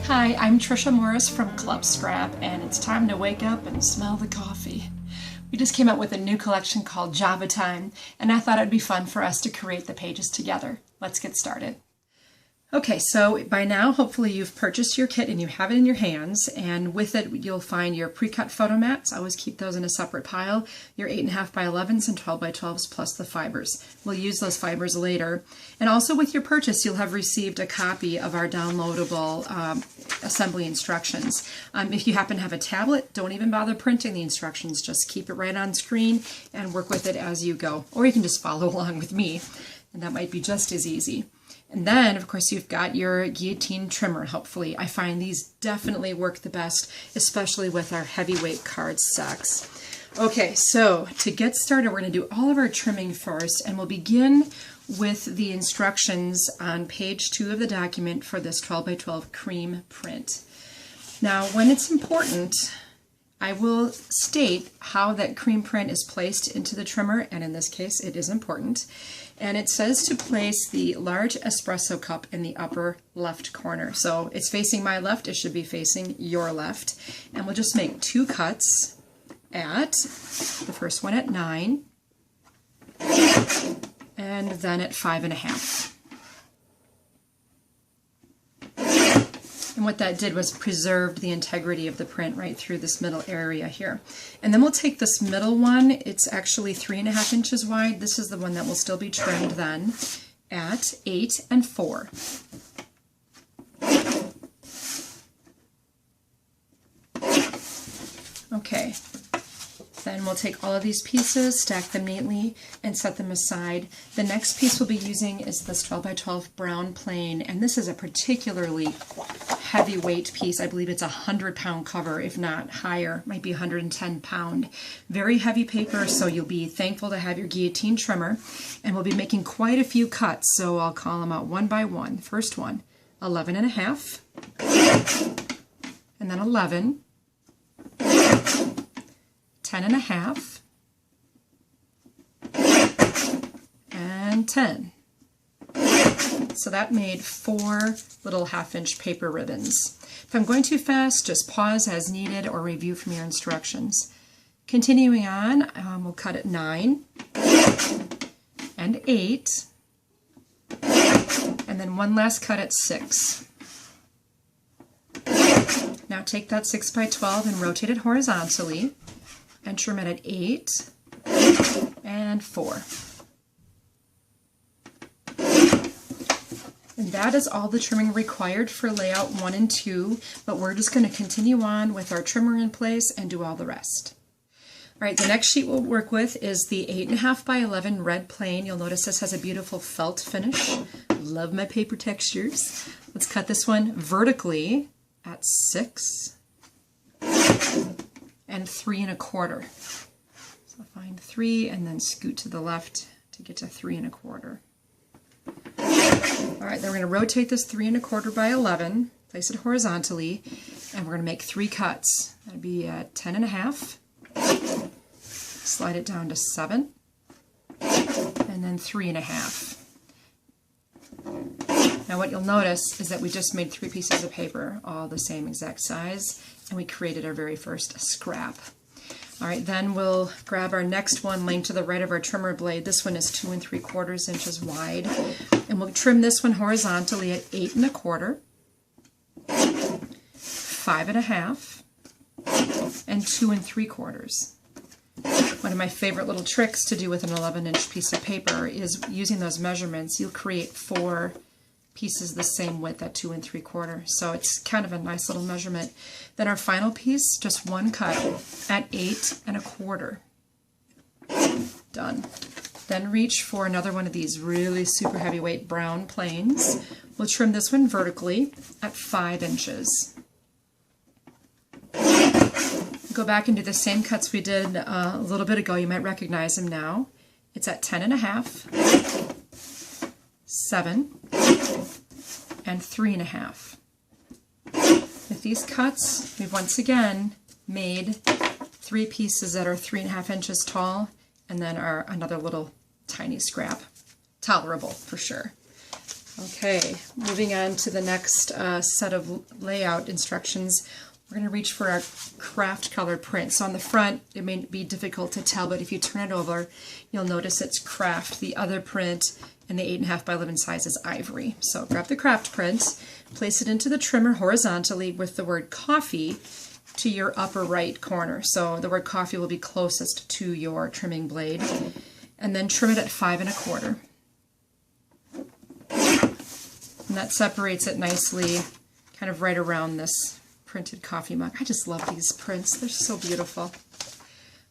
Hi, I'm Trisha Morris from Club Scrap, and it's time to wake up and smell the coffee. We just came out with a new collection called Java Time, and I thought it'd be fun for us to create the pages together. Let's get started. Okay, so by now hopefully you've purchased your kit and you have it in your hands, and with it you'll find your pre-cut photo mats. I always keep those in a separate pile, your 8.5 by 11s and 12 by 12s plus the fibers. We'll use those fibers later. And also with your purchase you'll have received a copy of our downloadable assembly instructions. If you happen to have a tablet, don't even bother printing the instructions, just keep it right on screen and work with it as you go. Or you can just follow along with me, and that might be just as easy. And then, of course, you've got your guillotine trimmer, hopefully. I find these definitely work the best, especially with our heavyweight card stacks. Okay, so to get started, we're going to do all of our trimming first, and we'll begin with the instructions on page 2 of the document for this 12 by 12 cream print. Now, when it's important, I will state how that cream print is placed into the trimmer, and in this case it is important. And it says to place the large espresso cup in the upper left corner. So it's facing my left, it should be facing your left. And we'll just make 2 cuts at, the first one at 9, and then at 5.5. And what that did was preserved the integrity of the print right through this middle area here. And then we'll take this middle one, it's actually 3.5 inches wide. This is the one that will still be trimmed then at 8 and 4. Okay, then we'll take all of these pieces, stack them neatly, and set them aside. The next piece we'll be using is this 12 by 12 brown plain, and this is a particularly heavyweight piece. I believe it's a 100-pound cover, if not higher, might be 110-pound. Very heavy paper, so you'll be thankful to have your guillotine trimmer. And we'll be making quite a few cuts, so I'll call them out one by one. First one, 11.5, and then 11, 10.5, and 10. So that made 4 little 1/2-inch paper ribbons. If I'm going too fast, just pause as needed or review from your instructions. Continuing on, we'll cut at 9 and 8, and then one last cut at 6. Now take that 6 by 12 and rotate it horizontally and trim it at 8 and 4. And that is all the trimming required for layout 1 and 2, but we're just going to continue on with our trimmer in place and do all the rest. All right, the next sheet we'll work with is the 8.5 by 11 red plain. You'll notice this has a beautiful felt finish. Love my paper textures. Let's cut this one vertically at 6 and 3.25. So find 3 and then scoot to the left to get to 3.25. All right, then we're going to rotate this 3.25 by 11, place it horizontally, and we're going to make 3 cuts. That'll be at 10.5, slide it down to 7, and then 3.5. Now what you'll notice is that we just made 3 pieces of paper, all the same exact size, and we created our very first scrap. All right, then we'll grab our next one laying to the right of our trimmer blade. This one is 2 3/4 inches wide. And we'll trim this one horizontally at 8.25, 5.5, and 2 3/4. One of my favorite little tricks to do with an 11-inch piece of paper is using those measurements. You'll create 4 pieces the same width at 2 3/4. So it's kind of a nice little measurement. Then our final piece, just 1 cut at 8.25. Done. Then reach for another one of these really super heavyweight brown planes. We'll trim this one vertically at 5 inches. Go back and do the same cuts we did a little bit ago. You might recognize them now. It's at 10.5, 7, and 3.5. With these cuts, we've once again made 3 pieces that are 3.5 inches tall, and then another little tiny scrap. Tolerable for sure. Okay, moving on to the next set of layout instructions. We're going to reach for our craft color print. So on the front, it may be difficult to tell, but if you turn it over, you'll notice it's craft. The other print in the 8.5 by 11 size is ivory. So grab the craft print, place it into the trimmer horizontally with the word coffee to your upper right corner. So the word coffee will be closest to your trimming blade. And then trim it at 5 1/4. And that separates it nicely, kind of right around this printed coffee mug. I just love these prints. They're so beautiful.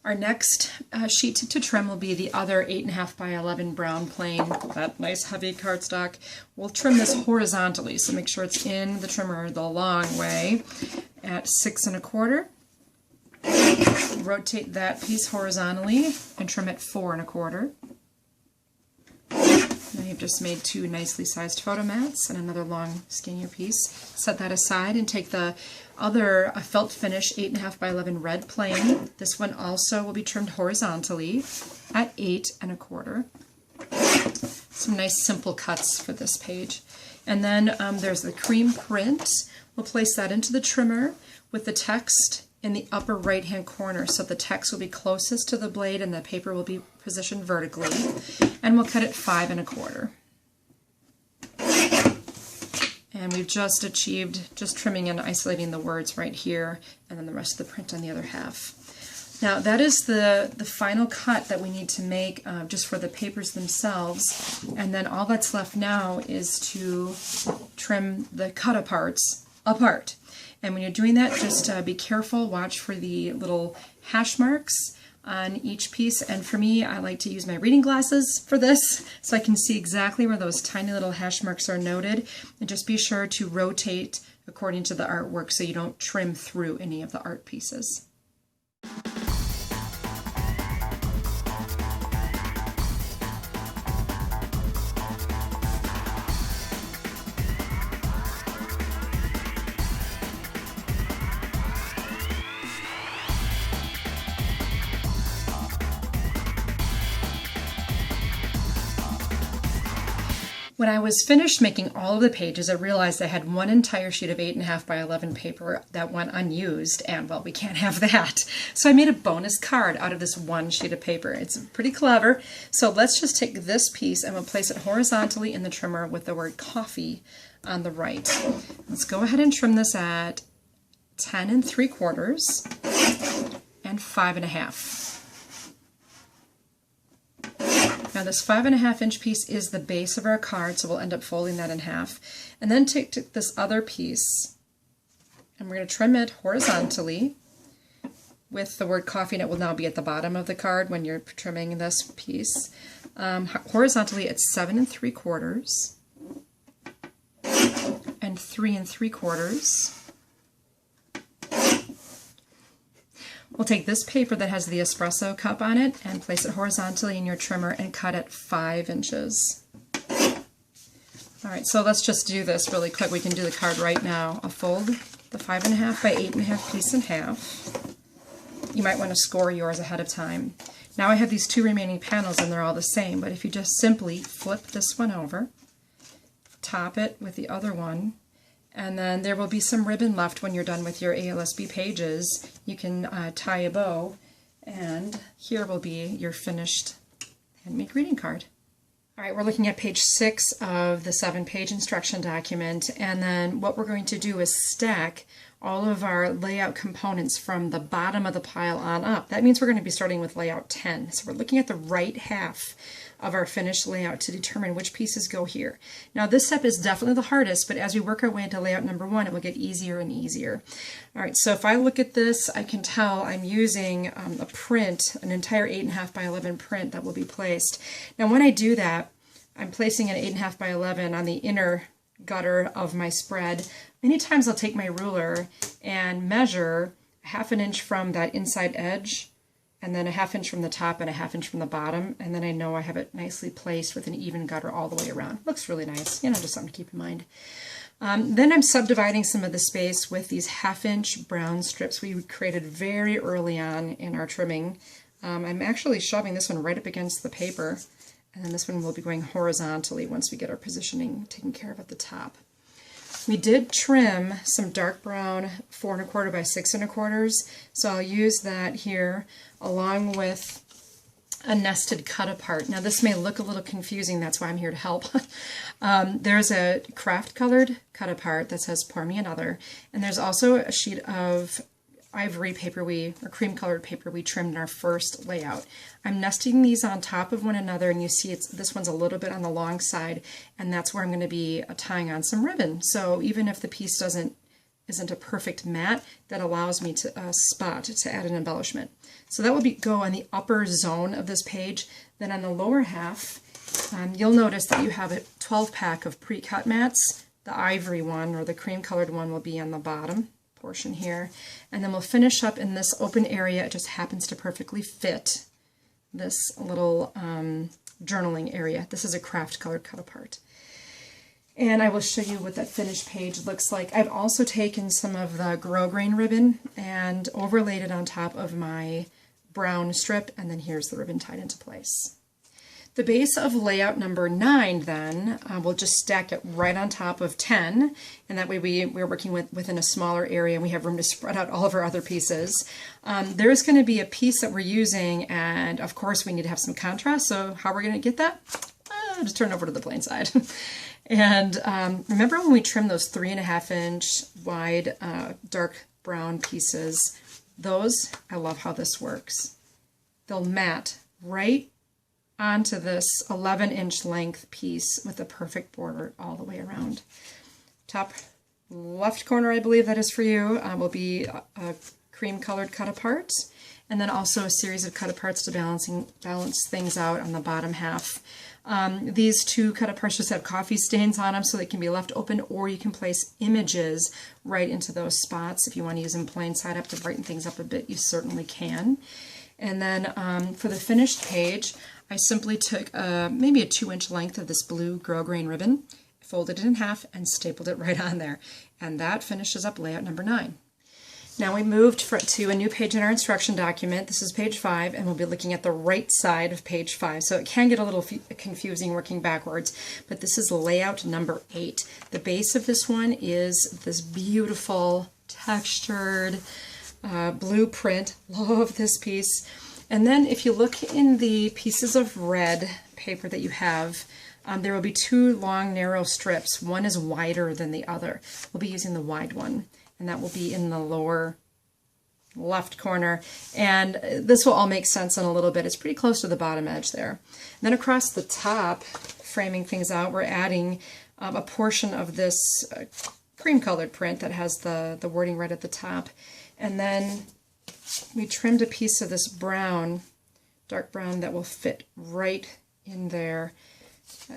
Our next sheet to trim will be the other 8.5 by 11 brown plain, that nice heavy cardstock. We'll trim this horizontally, so make sure it's in the trimmer the long way at 6 1/4. Rotate that piece horizontally and trim it 4 1/4. Now you've just made two nicely sized photo mats and another long skinnier piece. Set that aside and take the other felt finish 8.5 by 11 red plain. This one also will be trimmed horizontally at 8 1/4. Some nice simple cuts for this page. And then there's the cream print. We'll place that into the trimmer with the text in the upper right hand corner, so the text will be closest to the blade and the paper will be positioned vertically, and we'll cut it 5 1/4. And we've just achieved just trimming and isolating the words right here, and then the rest of the print on the other half. Now that is the final cut that we need to make just for the papers themselves, and then all that's left now is to trim the cut aparts apart. And when you're doing that, just be careful, watch for the little hash marks on each piece. And for me, I like to use my reading glasses for this, so I can see exactly where those tiny little hash marks are noted. And just be sure to rotate according to the artwork so you don't trim through any of the art pieces. When I was finished making all of the pages, I realized I had one entire sheet of 8.5 by 11 paper that went unused, and well, we can't have that. So I made a bonus card out of this one sheet of paper. It's pretty clever. So let's just take this piece and we'll place it horizontally in the trimmer with the word coffee on the right. Let's go ahead and trim this at 10 3/4 and 5 1/2. Now this 5 1/2 inch piece is the base of our card, so we'll end up folding that in half. And then take this other piece, and we're going to trim it horizontally with the word coffee, and it will now be at the bottom of the card when you're trimming this piece. Horizontally at 7 3/4 and 3 3/4. We'll take this paper that has the espresso cup on it and place it horizontally in your trimmer and cut it 5 inches. All right, so let's just do this really quick. We can do the card right now. I'll fold the 5 1/2 by 8 1/2 piece in half. You might want to score yours ahead of time. Now I have these two remaining panels and they're all the same, but if you just simply flip this one over, top it with the other one, and then there will be some ribbon left when you're done with your ALSB pages. You can tie a bow, and here will be your finished handmade greeting card. All right, we're looking at page 6 of the 7-page instruction document, and then what we're going to do is stack all of our layout components from the bottom of the pile on up. That means we're going to be starting with layout 10. So we're looking at the right half of our finished layout to determine which pieces go here. Now this step is definitely the hardest, but as we work our way into layout number 1, it will get easier and easier. All right, so if I look at this, I can tell I'm using a print, an entire 8.5 by 11 print that will be placed. Now when I do that, I'm placing an 8.5 by 11 on the inner gutter of my spread. Many times I'll take my ruler and measure 1/2 inch from that inside edge, and then 1/2 inch from the top and 1/2 inch from the bottom, and then I know I have it nicely placed with an even gutter all the way around. Looks really nice, you know, just something to keep in mind. Then I'm subdividing some of the space with these 1/2 inch brown strips we created very early on in our trimming. I'm actually shoving this one right up against the paper, And then this one will be going horizontally once we get our positioning taken care of at the top. We did trim some dark brown 4 1/4 by 6 1/4, so I'll use that here along with a nested cut apart. Now this may look a little confusing, that's why I'm here to help. There's a craft colored cut apart that says pour me another, and there's also a sheet of ivory paper or cream colored paper we trimmed in our first layout. I'm nesting these on top of one another, and you see this one's a little bit on the long side, and that's where I'm going to be tying on some ribbon. So even if the piece isn't a perfect mat, that allows me to spot to add an embellishment. So that will go on the upper zone of this page. Then on the lower half, you'll notice that you have a 12-pack of pre-cut mats. The ivory one or the cream colored one will be on the bottom portion here, and then we'll finish up in this open area. It just happens to perfectly fit this little journaling area. This is a craft colored cut apart, and I will show you what that finished page looks like. I've also taken some of the grosgrain ribbon and overlaid it on top of my brown strip, and then here's the ribbon tied into place. The base of layout number 9 then, we'll just stack it right on top of 10, and that way we're working within a smaller area and we have room to spread out all of our other pieces. There's going to be a piece that we're using, and of course we need to have some contrast, so how we're going to get that? Just turn over to the plain side. And remember when we trimmed those 3.5 inch wide dark brown pieces? Those, I love how this works. They'll mat right onto this 11-inch length piece with a perfect border all the way around. Top left corner, I believe that is for you, will be a cream colored cut apart, and then also a series of cut aparts to balance things out on the bottom half. These 2 cut aparts just have coffee stains on them, so they can be left open, or you can place images right into those spots. If you want to use them plain side up to brighten things up a bit, you certainly can. And then for the finished page, I simply took maybe a 2-inch length of this blue grosgrain ribbon, folded it in half, and stapled it right on there. And that finishes up layout number 9. Now we moved to a new page in our instruction document. This is page 5, and we'll be looking at the right side of page 5. So it can get a little confusing working backwards, but this is layout number 8. The base of this one is this beautiful textured blueprint. Love this piece. And then if you look in the pieces of red paper that you have, there will be 2 long narrow strips. One is wider than the other. We'll be using the wide one, and that will be in the lower left corner. And this will all make sense in a little bit. It's pretty close to the bottom edge there. And then across the top, framing things out, we're adding a portion of this cream colored print that has the wording right at the top. And then we trimmed a piece of this brown, dark brown, that will fit right in there.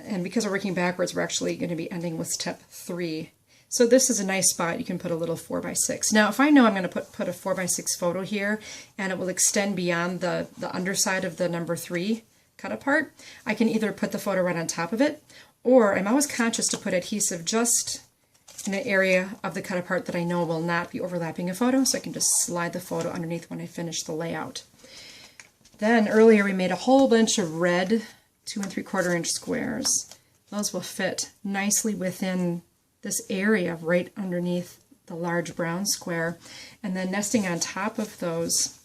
And because we're working backwards, we're actually going to be ending with step 3. So this is a nice spot. You can put a little 4x6. Now, if I know I'm going to put a 4x6 photo here, and it will extend beyond the underside of the number 3 cut apart, I can either put the photo right on top of it, or I'm always conscious to put adhesive just in an area of the cut apart that I know will not be overlapping a photo, so I can just slide the photo underneath when I finish the layout. Then earlier we made a whole bunch of red 2 3/4 inch squares. Those will fit nicely within this area right underneath the large brown square, and then nesting on top of those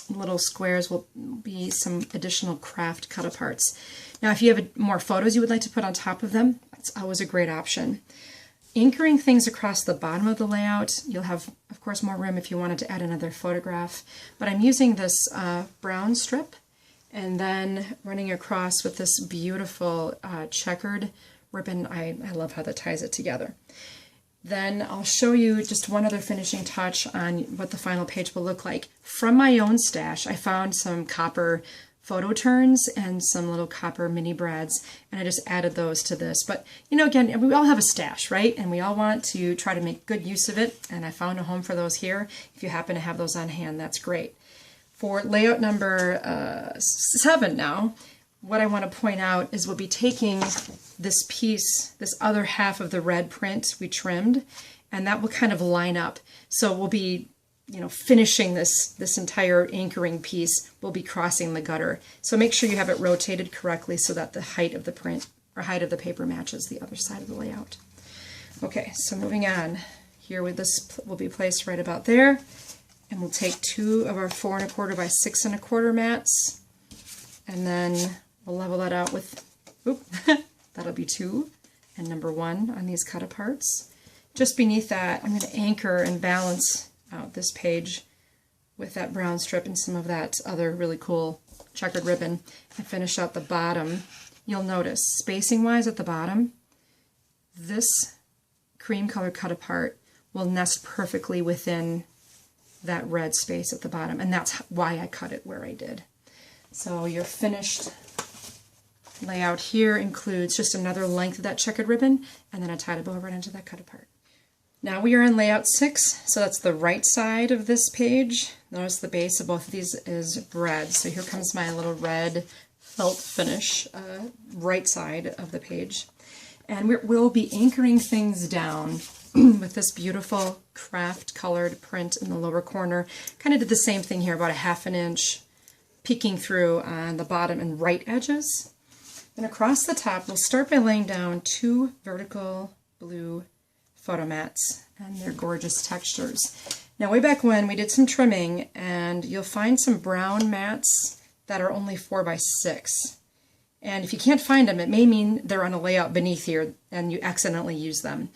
little squares will be some additional craft cut aparts. Now if you have more photos you would like to put on top of them, that's always a great option. Anchoring things across the bottom of the layout, you'll have, of course, more room if you wanted to add another photograph. But I'm using this brown strip and then running across with this beautiful checkered ribbon. I love how that ties it together. Then I'll show you just one other finishing touch on what the final page will look like. From my own stash, I found some copper photo turns and some little copper mini brads, and I just added those to this. But you know, again, we all have a stash, right? And we all want to try to make good use of it, and I found a home for those here. If you happen to have those on hand, that's great. For layout number 7 now, what I want to point out is we'll be taking this piece, this other half of the red print we trimmed, and that will kind of line up. So we'll be finishing this entire anchoring piece, we'll be crossing the gutter. So make sure you have it rotated correctly so that the height of the print or height of the paper matches the other side of the layout. Okay, so moving on, here this will be placed right about there, and we'll take 2 of our 4 1/4 by 6 1/4 mats, and then we'll level that out with, that'll be 2 and number 1 on these cut aparts. Just beneath that, I'm going to anchor and balance out this page with that brown strip and some of that other really cool checkered ribbon, and finish out the bottom. You'll notice, spacing wise at the bottom, this cream color cut apart will nest perfectly within that red space at the bottom, and that's why I cut it where I did. So your finished layout here includes just another length of that checkered ribbon, and then I tied a bow right into that cut apart. Now we are on layout 6, so that's the right side of this page. Notice the base of both of these is red, so here comes my little red felt finish, right side of the page. And we'll be anchoring things down with this beautiful craft colored print in the lower corner. Kind of did the same thing here, about a 1/2 inch peeking through on the bottom and right edges. And across the top, we'll start by laying down 2 vertical blue photo mats, and they're gorgeous textures. Now way back when we did some trimming, and you'll find some brown mats that are only 4 by 6. And if you can't find them, it may mean they're on a layout beneath here and you accidentally use them.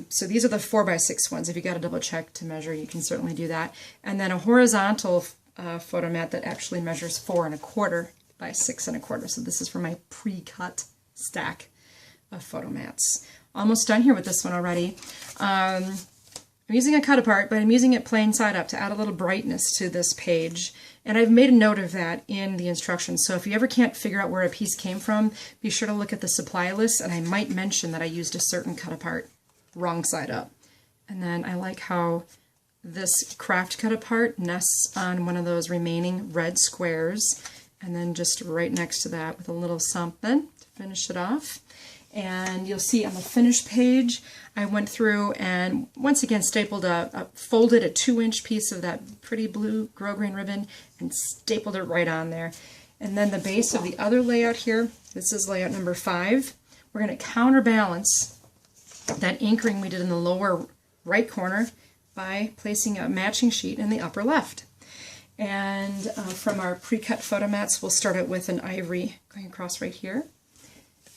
So these are the 4 by 6 ones. If you got to double check to measure, you can certainly do that. And then a horizontal photo mat that actually measures 4 1/4 by 6 1/4. So this is for my pre-cut stack of photo mats. Almost done here with this one already. I'm using a cut apart, but I'm using it plain side up to add a little brightness to this page. And I've made a note of that in the instructions. So if you ever can't figure out where a piece came from, be sure to look at the supply list, and I might mention that I used a certain cut apart wrong side up. And then I like how this craft cut apart nests on one of those remaining red squares, and then just right next to that with a little something to finish it off. And you'll see on the finished page, I went through and once again stapled folded a 2-inch piece of that pretty blue grosgrain ribbon and stapled it right on there. And then the base of the other layout here, this is layout number 5, we're going to counterbalance that anchoring we did in the lower right corner by placing a matching sheet in the upper left. And from our pre-cut photo mats, we'll start out with an ivory going across right here.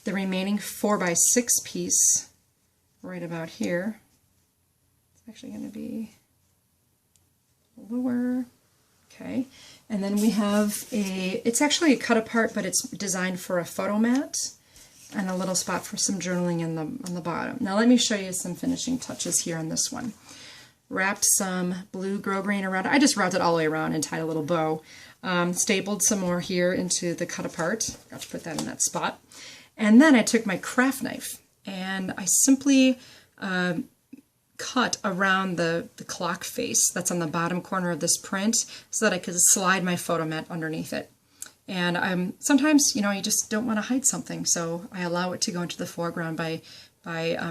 The remaining 4 by 6 piece right about here, it's actually going to be lower, okay, and then we have it's actually a cut apart, but it's designed for a photo mat, and a little spot for some journaling on the bottom. Now let me show you some finishing touches here on this one. Wrapped some blue grosgrain around it. I just wrapped it all the way around and tied a little bow. Stapled some more here into the cut apart. Got to put that in that spot. And then I took my craft knife and I simply cut around the clock face that's on the bottom corner of this print so that I could slide my photo mat underneath it. And sometimes, you just don't want to hide something, so I allow it to go into the foreground by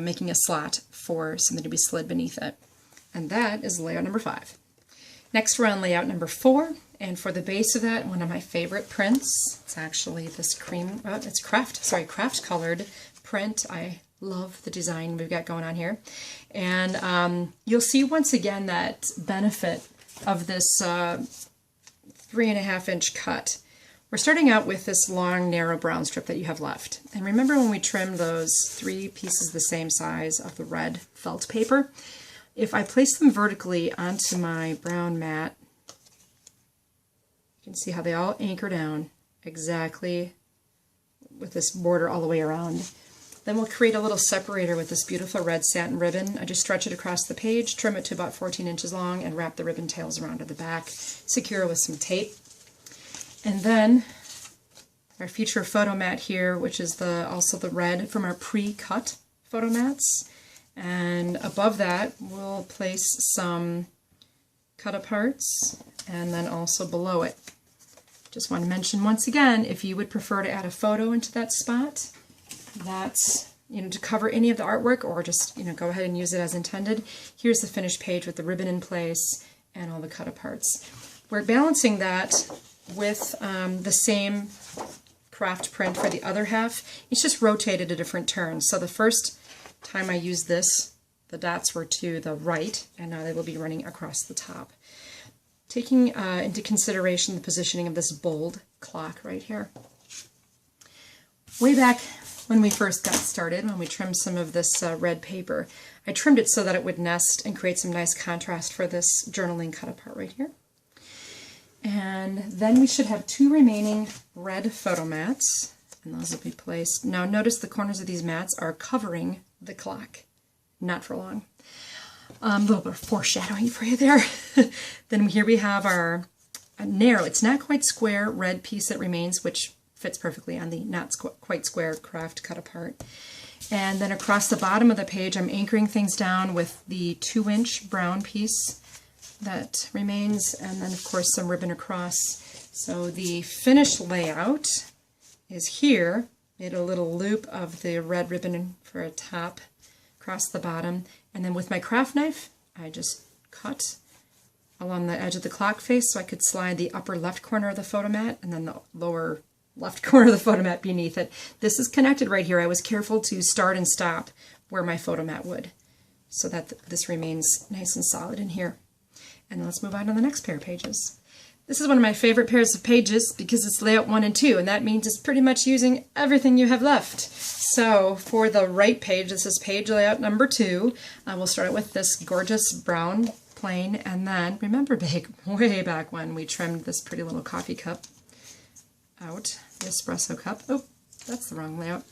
making a slot for something to be slid beneath it. And that is layout number 5. Next we're on layout number 4, and for the base of that, one of my favorite prints. It's actually this craft colored print. I love the design we've got going on here. And you'll see once again that benefit of this 3.5 inch cut. We're starting out with this long, narrow brown strip that you have left. And remember when we trimmed those 3 pieces the same size of the red felt paper? If I place them vertically onto my brown mat, you can see how they all anchor down exactly with this border all the way around. Then we'll create a little separator with this beautiful red satin ribbon. I just stretch it across the page, trim it to about 14 inches long, and wrap the ribbon tails around at the back, secure with some tape. And then our future photo mat here, which is also the red from our pre-cut photo mats. And above that, we'll place some cut aparts, and then also below it. Just want to mention once again, if you would prefer to add a photo into that spot, that's to cover any of the artwork, or just go ahead and use it as intended. Here's the finished page with the ribbon in place and all the cut aparts. We're balancing that with the same craft print for the other half. It's just rotated a different turn. So the first time I used this, the dots were to the right, and now they will be running across the top. Taking into consideration the positioning of this bold clock right here. Way back when we first got started, when we trimmed some of this red paper, I trimmed it so that it would nest and create some nice contrast for this journaling cut apart right here. And then we should have 2 remaining red photo mats, and those will be placed. Now notice the corners of these mats are covering the clock. Not for long. A little bit of foreshadowing for you there. Then here we have our narrow, it's not quite square, red piece that remains, which fits perfectly on the not quite square craft cut apart. And then across the bottom of the page, I'm anchoring things down with the 2-inch brown piece that remains, and then of course some ribbon across. So the finished layout is here. Made a little loop of the red ribbon for a top across the bottom, and then with my craft knife I just cut along the edge of the clock face so I could slide the upper left corner of the photo mat and then the lower left corner of the photo mat beneath it. This is connected right here. I was careful to start and stop where my photo mat would so that this remains nice and solid in here. And then let's move on to the next pair of pages. This is one of my favorite pairs of pages because it's layout 1 and 2, and that means it's pretty much using everything you have left. So for the right page, this is page layout number 2. We'll start with this gorgeous brown plain, and then remember way back when we trimmed this pretty little coffee cup out, the espresso cup. Oh, that's the wrong layout.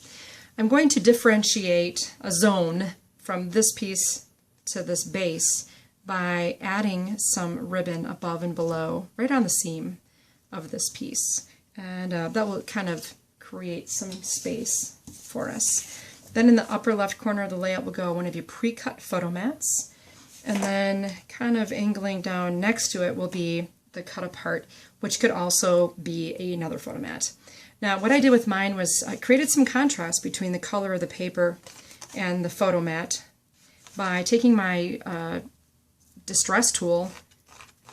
I'm going to differentiate a zone from this piece to this base by adding some ribbon above and below, right on the seam of this piece. And that will kind of create some space for us. Then in the upper left corner of the layout will go one of your pre-cut photo mats. And then kind of angling down next to it will be the cut apart, which could also be another photo mat. Now what I did with mine was I created some contrast between the color of the paper and the photo mat by taking my distress tool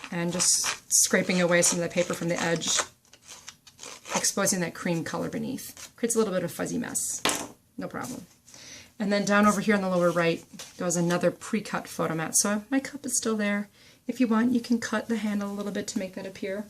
and just scraping away some of the paper from the edge, exposing that cream color beneath. Creates a little bit of fuzzy mess, no problem. And then down over here on the lower right goes another pre-cut photo mat. So my cup is still there. If you want, you can cut the handle a little bit to make that appear.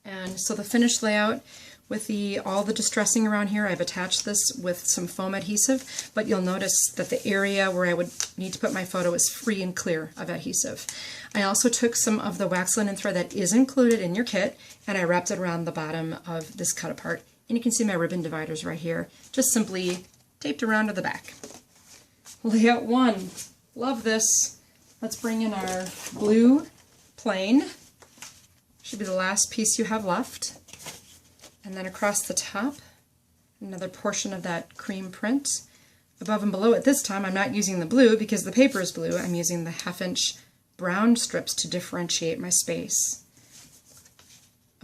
And so the finished layout with all the distressing around here, I've attached this with some foam adhesive, but you'll notice that the area where I would need to put my photo is free and clear of adhesive. I also took some of the wax linen thread that is included in your kit, and I wrapped it around the bottom of this cut apart. And you can see my ribbon dividers right here, just simply taped around to the back. Layout 1, love this. Let's bring in our blue plain. Should be the last piece you have left. And then across the top, another portion of that cream print. Above and below it this time, I'm not using the blue because the paper is blue. I'm using the 1/2-inch brown strips to differentiate my space.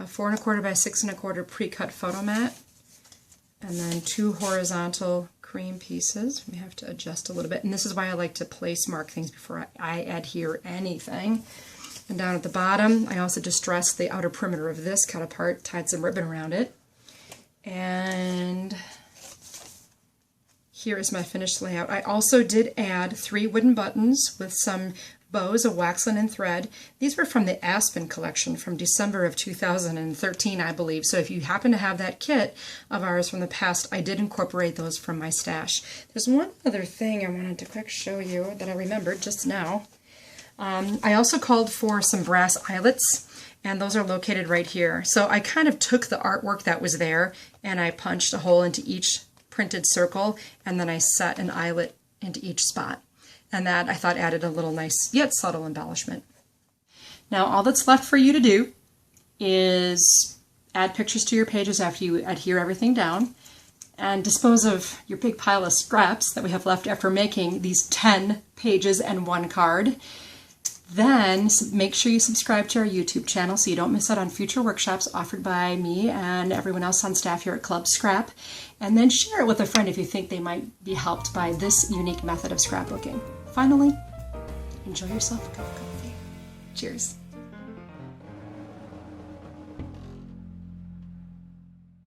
A 4 1/4 by 6 1/4 pre-cut photo mat, and then 2 horizontal cream pieces. We have to adjust a little bit, and this is why I like to place mark things before I adhere anything. And down at the bottom, I also distressed the outer perimeter of this cut apart, tied some ribbon around it. And here is my finished layout. I also did add 3 wooden buttons with some bows of wax linen thread. These were from the Aspen collection from December of 2013, I believe. So if you happen to have that kit of ours from the past, I did incorporate those from my stash. There's one other thing I wanted to quick show you that I remembered just now. I also called for some brass eyelets, and those are located right here. So I kind of took the artwork that was there and I punched a hole into each printed circle, and then I set an eyelet into each spot. And that I thought added a little nice yet subtle embellishment. Now all that's left for you to do is add pictures to your pages after you adhere everything down, and dispose of your big pile of scraps that we have left after making these 10 pages and 1 card. Then make sure you subscribe to our YouTube channel so you don't miss out on future workshops offered by me and everyone else on staff here at Club Scrap. And then share it with a friend if you think they might be helped by this unique method of scrapbooking. Finally, enjoy yourself a cup of coffee. Cheers.